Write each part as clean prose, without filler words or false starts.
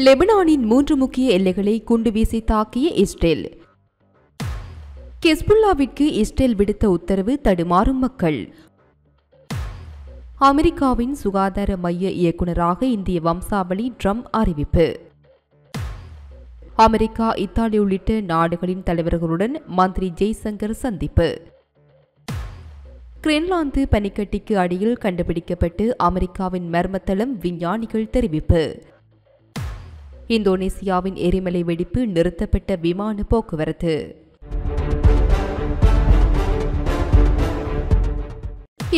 லெபனானின் 3 முக்கிய எல்லைகளை குண்டு வீசி தாக்கிய இஸ்ரேல். ஹெஸ்புல்லாவிற்கு இஸ்ரேல் விடுத்த உத்தரவு தடுமாறும் மக்கள். அமெரிக்காவின் சுகாதார மைய இயக்குநராக இந்திய வம்சாவளி ட்ரம்ப் அறிவிப்பு. அமெரிக்கா, இத்தாலி உள்ளிட்ட நாடுகளின் தலைவர்களுடன் மந்திரி ஜெய்சங்கர் சந்திப்பு. கிரீன்லாந்து பனிக்கட்டிக்கு அடியில் கண்டுபிடிக்கப்பட்டு அமெரிக்காவின் மர்மத்தளம், விஞ்ஞானிகள் தெரிவிப்பு. இந்தோனேசியாவின் எரிமலை வெடிப்பு, நிறுத்தப்பட்ட விமான போக்குவரத்து.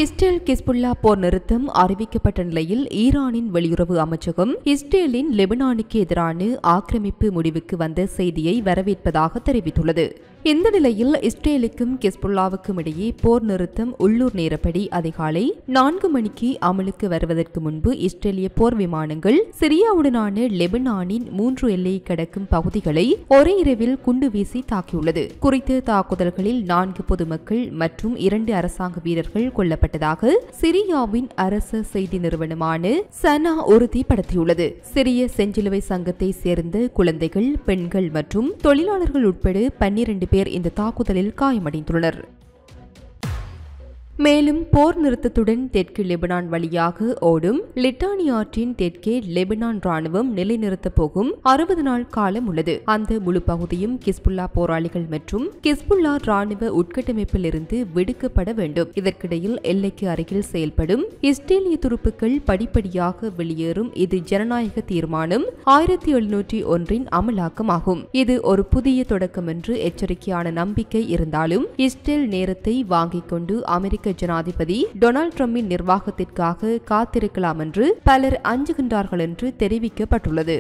இஸ்ரேல் ஹிஸ்புல்லா போர் நிறுத்தம் அறிவிக்கப்பட்ட நிலையில் ஈரானின் வெளியுறவு அமைச்சகம் இஸ்ரேலின் லெபனானுக்கு எதிரான ஆக்கிரமிப்பு முடிவுக்கு வந்த செய்தியை வரவேற்பதாக தெரிவித்துள்ளது. இந்த நிலையில் இஸ்ரேலுக்கும் ஹிஸ்புல்லாவுக்கும் இடையே போர் நிறுத்தம் உள்ளூர் நேரப்படி அதிகாலை 4 மணிக்கு அமலுக்கு வருவதற்கு முன்பு இஸ்ரேலிய போர் விமானங்கள் சிரியாவுடனான லெபனானின் 3 எல்லையை கடக்கும் பகுதிகளை ஒரே இரவில் குண்டு வீசி தாக்கியுள்ளது. குறித்த தாக்குதல்களில் 4 பொதுமக்கள் மற்றும் 2 அரசாங்க வீரர்கள் கொல்லப்பட்டதாக சிரியாவின் அரசு செய்தி நிறுவனமான சனா உறுதிப்படுத்தியுள்ளது. சிரிய செஞ்சிலுவை சங்கத்தை சேர்ந்த குழந்தைகள், பெண்கள் மற்றும் தொழிலாளர்கள் உட்பட 12 பேர் இந்த தாக்குதலில் காயமடைந்துள்ளனர். மேலும் போர் நிறுத்தத்துடன் தெற்கு லெபனான் வழியாக ஓடும் லிட்டானி ஆற்றின் தெற்கே லெபனான் ராணுவம் நிலைநிறுத்தப் போகும் 60 நாள் காலம் உள்ளது. அந்த முழு பகுதியும் ஹிஸ்புல்லா போராளிகள் மற்றும் ஹிஸ்புல்லா ராணுவ உட்கட்டமைப்பில் இருந்து விடுக்கப்பட வேண்டும். இதற்கிடையில் எல்லைக்கு அருகில் செயல்படும் இஸ்ரேலிய துருப்புக்கள் படிப்படியாக வெளியேறும். இது ஜனநாயக தீர்மானம் 1701 அமலாக்கமாகும். இது ஒரு புதிய தொடக்கம் என்று எச்சரிக்கையான நம்பிக்கை இருந்தாலும் இஸ்ரேல் நேரத்தை வாங்கிக் கொண்டு அமெரிக்க ஜனாதிபதி டொனால்ட் ட்ரம்பின் நிர்வாகத்திற்காக காத்திருக்கலாம் என்று பலர் அஞ்சுகின்றார்கள் என்று தெரிவிக்கப்பட்டுள்ளது.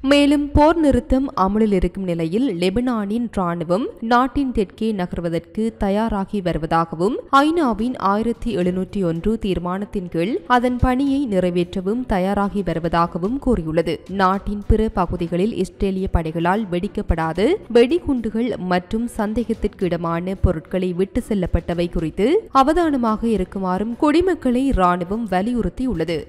மேலும் போர் நிறுத்தம் அமலில் இருக்கும் நிலையில் லெபனானின் ராணுவம் நாட்டின் தெற்கே நகர்வதற்கு தயாராகி வருவதாகவும் ஐநாவின் 1701 தீர்மானத்தின் கீழ் அதன் பணியை நிறைவேற்றவும் தயாராகி வருவதாகவும் கூறியுள்ளது. நாட்டின் பிற பகுதிகளில் இஸ்ரேலிய படைகளால் வெடிக்கப்படாத வெடிகுண்டுகள் மற்றும் சந்தேகத்திற்கு இடமான பொருட்களை விட்டு செல்லப்பட்டவை குறித்து அவதானமாக இருக்குமாறும் குடிமக்களை ராணுவம் வலியுறுத்தியுள்ளது.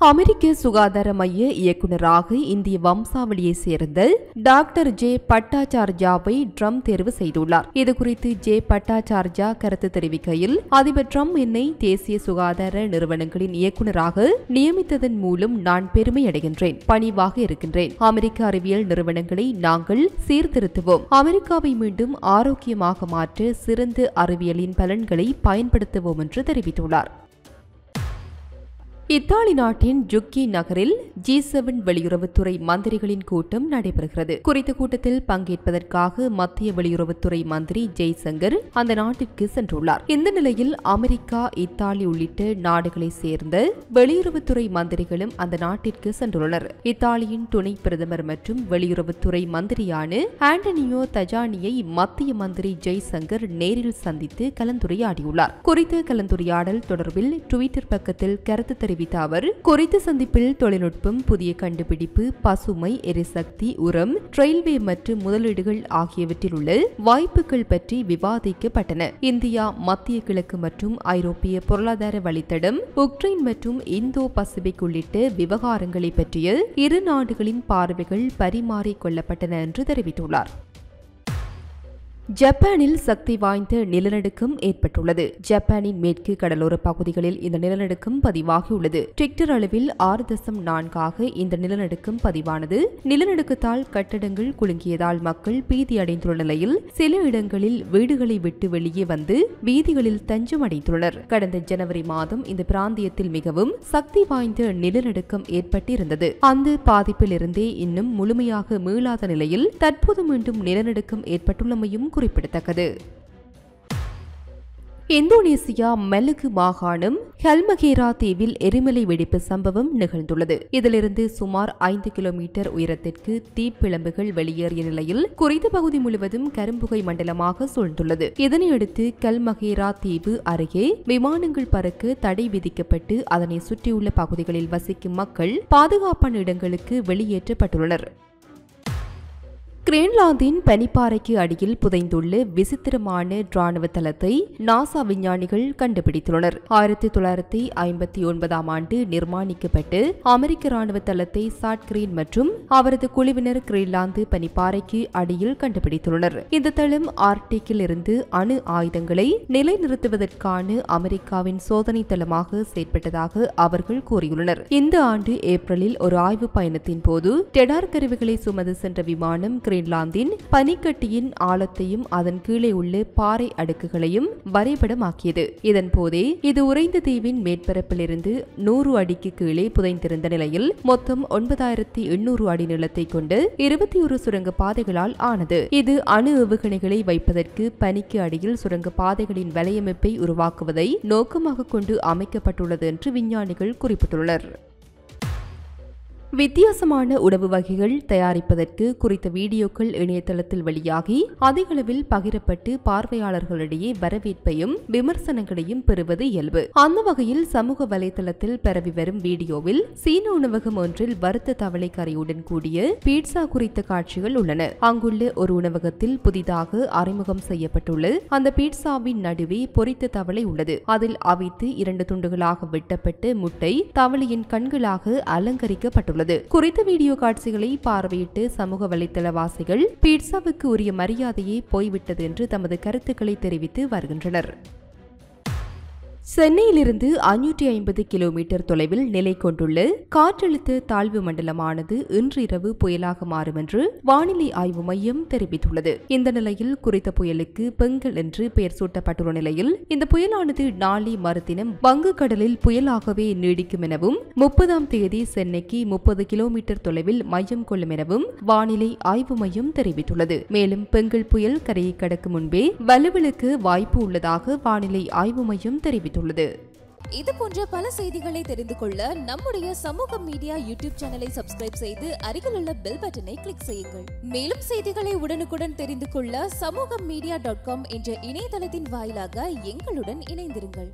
அமெரிக்க சுகாதார மைய இயக்குநராக இந்திய வம்சாவளியை சேர்ந்த டாக்டர் ஜே பட்டாச்சார்யாவை ட்ரம்ப் தேர்வு செய்துள்ளார். இதுகுறித்து ஜே பட்டாச்சார்யா கருத்து தெரிவிக்கையில், அதிபர் ட்ரம்ப் என்னை தேசிய சுகாதார நிறுவனங்களின் இயக்குநராக நியமித்ததன் மூலம் நான் பெருமை அடைகின்றேன், பணிவாக இருக்கின்றேன். அமெரிக்க அறிவியல் நிறுவனங்களை நாங்கள் சீர்திருத்துவோம், அமெரிக்காவை மீண்டும் ஆரோக்கியமாக மாற்ற சிறந்த அறிவியலின் பலன்களை பயன்படுத்துவோம் என்று தெரிவித்துள்ளார். இத்தாலி நாட்டின் ஜுக்கி நகரில் G7 வெளியுறவுத்துறை மந்திரிகளின் கூட்டம் நடைபெறுகிறது. குறித்த கூட்டத்தில் பங்கேற்பதற்காக மத்திய வெளியுறவுத்துறை மந்திரி ஜெய்சங்கர் அந்த நாட்டிற்கு சென்றுள்ளார். இந்த நிலையில் அமெரிக்கா, இத்தாலி உள்ளிட்ட நாடுகளை சேர்ந்த வெளியுறவுத்துறை மந்திரிகளும் அந்த நாட்டிற்கு சென்றுள்ளனர். இத்தாலியின் துணை பிரதமர் மற்றும் வெளியுறவுத்துறை மந்திரியான ஆண்டனியோ தஜானியை மத்திய மந்திரி ஜெய்சங்கர் நேரில் சந்தித்து கலந்துரையாடியுள்ளார். குறித்த கலந்துரையாடல் தொடர்பில் ட்விட்டர் பக்கத்தில் கருத்து தெரிவித்த அவர், குறித்த சந்திப்பில் தொழில்நுட்பம், புதிய கண்டுபிடிப்பு, பசுமை எரிசக்தி, உரம், ரயில்வே மற்றும் முதலீடுகள் ஆகியவற்றில் உள்ள வாய்ப்புகள் பற்றி விவாதிக்கப்பட்டன. இந்தியா, மத்திய கிழக்கு மற்றும் ஐரோப்பிய பொருளாதார வழித்தடம், உக்ரைன் மற்றும் இந்தோ பசிபிக் உள்ளிட்ட விவகாரங்களை பற்றிய இரு நாடுகளின் பார்வைகள் பரிமாறிக் கொள்ளப்பட்டன என்று தெரிவித்துள்ளார். ஜப்பானில் சக்தி வாய்ந்த நிலநடுக்கம் ஏற்பட்டுள்ளது. ஜப்பானின் மேற்கு கடலோர பகுதிகளில் இந்த நிலநடுக்கம் பதிவாகியுள்ளது. ரிக்டர் அளவில் 6.4 இந்த நிலநடுக்கம் பதிவானது. நிலநடுக்கத்தால் கட்டடங்கள் குலுங்கியதால் மக்கள் பீதியடைந்துள்ள நிலையில் சில இடங்களில் வீடுகளை விட்டு வெளியே வந்து வீதிகளில் தஞ்சம் அடைந்துள்ளனர். கடந்த ஜனவரி மாதம் இந்த பிராந்தியத்தில் மிகவும் சக்தி வாய்ந்த நிலநடுக்கம் ஏற்பட்டிருந்தது. அந்த பாதிப்பில் இருந்தே இன்னும் முழுமையாக மீளாத நிலையில் தற்போது மீண்டும் நிலநடுக்கம் ஏற்பட்டுள்ளமையும் குறிப்பிடத்தக்கது. இந்தோனேசியா மெலுகு மாகாணம் ஹல்மகேரா தீவில் எரிமலை வெடிப்பு சம்பவம் நிகழ்ந்துள்ளது. இதிலிருந்து சுமார் 5 கிலோமீட்டர் உயரத்திற்கு தீப்பிழம்புகள் வெளியேறிய நிலையில் குறித்த பகுதி முழுவதும் கரும்புகை மண்டலமாக சூழ்ந்துள்ளது. இதனையடுத்து கல்மகேரா தீவு அருகே விமானங்கள் பறக்க தடை விதிக்கப்பட்டு அதனை சுற்றியுள்ள பகுதிகளில் வசிக்கும் மக்கள் பாதுகாப்பான இடங்களுக்கு வெளியேற்றப்பட்டுள்ளனர். கிரீன்லாந்தின் பனிப்பாறைக்கு அடியில் புதைந்துள்ள விசித்திரமான ராணுவ தளத்தை நாசா விஞ்ஞானிகள் கண்டுபிடித்துள்ளனர். 1959 ஆண்டு நிர்மாணிக்கப்பட்டு அமெரிக்க ராணுவ தளத்தை சாட் கிரீன் மற்றும் அவரது குழுவினர் கிரீன்லாந்து பனிப்பாறைக்கு அடியில் கண்டுபிடித்துள்ளனர். இந்த தளம் ஆர்க்டிக்கில் இருந்து அணு ஆயுதங்களை நிலைநிறுத்துவதற்கான அமெரிக்காவின் சோதனை தளமாக செயற்பட்டதாக அவர்கள் கூறியுள்ளனர். இந்த ஆண்டு ஏப்ரலில் ஒரு ஆய்வு பயணத்தின் போது டெடார் கருவிகளை சுமந்து சென்ற விமானம் கிரீன்லாந்தின் பனிக்கட்டியின் ஆழத்தையும் அதன் கீழே உள்ள பாறை அடுக்குகளையும் வரைபடமாக்கியது. இதன் போதே இது உறைந்த தீவின் மேற்பரப்பிலிருந்து 100 அடிக்கு கீழே புதைந்திருந்த நிலையில் மொத்தம் 9800 அடி நீளத்தை கொண்டு 21 சுரங்க பாதைகளால் ஆனது. இது அணு ஏவுகணைகளை வைப்பதற்கு பனிக்கு அடியில் சுரங்க பாதைகளின் வலையமைப்பை உருவாக்குவதை நோக்கமாக கொண்டு அமைக்கப்பட்டுள்ளது என்று விஞ்ஞானிகள் குறிப்பிட்டுள்ளனர். வித்தியாசமான உணவு வகைகள் தயாரிப்பதற்கு குறித்த வீடியோக்கள் இணையதளத்தில் வெளியாகி அதிகளவில் பகிரப்பட்டு பார்வையாளர்களிடையே வரவேற்பையும் விமர்சனங்களையும் பெறுவது இயல்பு. அந்த வகையில் சமூக வலைதளத்தில் பரவி வரும் வீடியோவில் சீன உணவகம் ஒன்றில் வறுத்த தவளை கறியுடன் கூடிய பீட்சா குறித்த காட்சிகள் உள்ளன. அங்குள்ள ஒரு உணவகத்தில் புதிதாக அறிமுகம் செய்யப்பட்டுள்ள அந்த பீட்சாவின் நடுவே பொரித்த தவளை உள்ளது. அதில் அவித்து 2 துண்டுகளாக வெட்டப்பட்டு முட்டை தவளையின் கண்களாக அலங்கரிக்கப்பட்டுள்ளது. குறித்த வீடியோ காட்சிகளை பார்வையிட்டு சமூக வலைதளவாசிகள் பீட்சாவுக்கு உரிய மரியாதையை போய்விட்டது என்று தமது கருத்துக்களை தெரிவித்து வருகின்றனர். சென்னையிலிருந்து 550 கிலோமீட்டர் தொலைவில் நிலை கொண்டுள்ள காற்றழுத்த தாழ்வு மண்டலமானது இன்று இரவு புயலாக மாறும் என்று வானிலை ஆய்வு மையம் தெரிவித்துள்ளது. இந்த நிலையில் குறித்த புயலுக்கு பெங்கல் என்று பெயர் சூட்டப்பட்டுள்ள நிலையில் இந்த புயலானது நாளை மறுதினம் வங்கக்கடலில் புயலாகவே நீடிக்கும் எனவும் 30ஆம் தேதி சென்னைக்கு 30 கிலோமீட்டர் தொலைவில் மையம் கொள்ளும் எனவும் வானிலை ஆய்வு மையம் தெரிவித்துள்ளது. மேலும் பெங்கல் புயல் கரையை கடக்கும் முன்பே வலுவிழக்க வாய்ப்பு உள்ளதாக வானிலை ஆய்வு மையம் தெரிவித்துள்ளது. இது போன்ற பல செய்திகளை தெரிந்து கொள்ள நம்முடைய சமூக மீடியா யூடியூப் சேனலை சப்ஸ்கிரைப் செய்து அருகிலுள்ள பெல் பட்டனை கிளிக் செய்யுங்கள். மேலும் செய்திகளை உடனுக்குடன் தெரிந்து கொள்ள சமூகமீடியா.com என்ற இணையதளத்தின் வாயிலாக எங்களுடன் இணைந்திருங்கள்.